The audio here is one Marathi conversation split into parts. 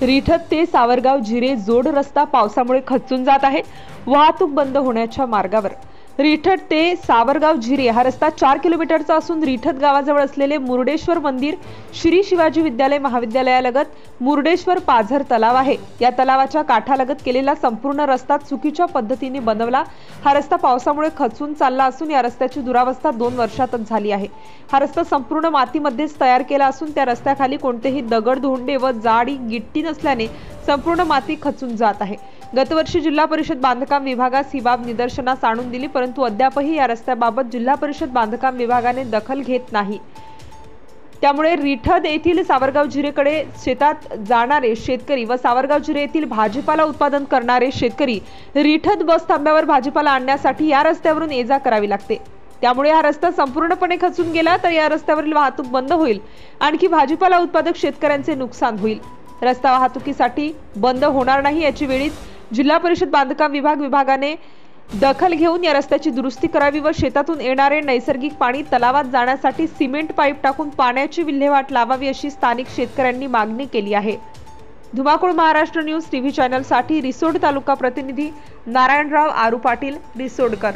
रिठद ते सावरगाव जिरे जोड रस्ता पावसामुळे खचून जात आहे। वाहतूक बंद होण्याच्या मार्गावर। रिठद ते सावरगाव जिरे हा रस्ता 4 किलोमीटरचा असून रिठद गावाजवळ असलेले मुर्डेश्वर मंदिर, श्री शिवाजी विद्यालय महाविद्यालयालगत मुर्डेश्वर पाझर तलाव आहे। या तलावाच्या काठालगत केलेला संपूर्ण रस्ता चुकीच्या पद्धतीने बनवला। हा रस्ता पावसामुळे खचून चालला असून या रस्त्याची दुरावस्था 2 वर्षातच झाली आहे। हा रस्ता संपूर्ण मातीमध्येच तयार केला असून त्या रस्त्याखाली कोणतेही दगड धोंडे व जाडी गिट्टी नसल्याने संपूर्ण माती खचून जात आहे। गतवर्षी जिल्हा परिषद बांधकाम विभागास ही बाब निदर्शनास आणून दिली, परंतु अद्यापही या रस्त्याबाबत जिल्हा परिषद बांधकाम विभागाने दखल घेत नाही। त्यामुळे रिठद येथील सावरगाव जिरेकडे शेतात जाणारे शेतकरी व सावरगाव जिरे येथील भाजीपाला उत्पादन करणारे शेतकरी रिठद बस थांब्यावर भाजीपाला आणण्यासाठी या रस्त्यावरून ये-जा करावी लागते। त्यामुळे हा रस्ता संपूर्णपणे खचून गेला तर या रस्त्यावरील वाहतूक बंद होईल, आणखी भाजीपाला उत्पादक शेतकऱ्यांचे नुकसान होईल। रस्ता वाहतुकीसाठी बंद होणार नाही याची वेळीच जिल्हा परिषद बांधकाम विभागाने दखल घेऊन या रस्त्याची दुरुस्ती करावी व शेतातून येणारे नैसर्गिक पाणी तलावात जाण्यासाठी सिमेंट पाईप टाकून पाण्याची विल्हेवाट लावावी अशी स्थानिक शेतकऱ्यांनी मागणी केली आहे। धुमाकूळ महाराष्ट्र न्यूज टीव्ही चॅनल साठी रिसोड तालुका प्रतिनिधी नारायणराव आरू पाटील, रिसोडकर।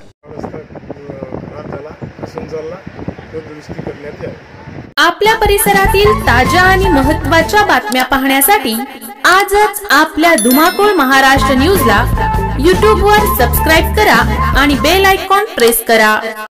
आपल्या परिसरातील ताज्या आणि महत्त्वाच्या बातम्या पाहण्यासाठी आजच आपल्या धुमाकूळ महाराष्ट्र न्यूजला YouTube वर सबस्क्राइब करा आणि बेल आयकॉन प्रेस करा।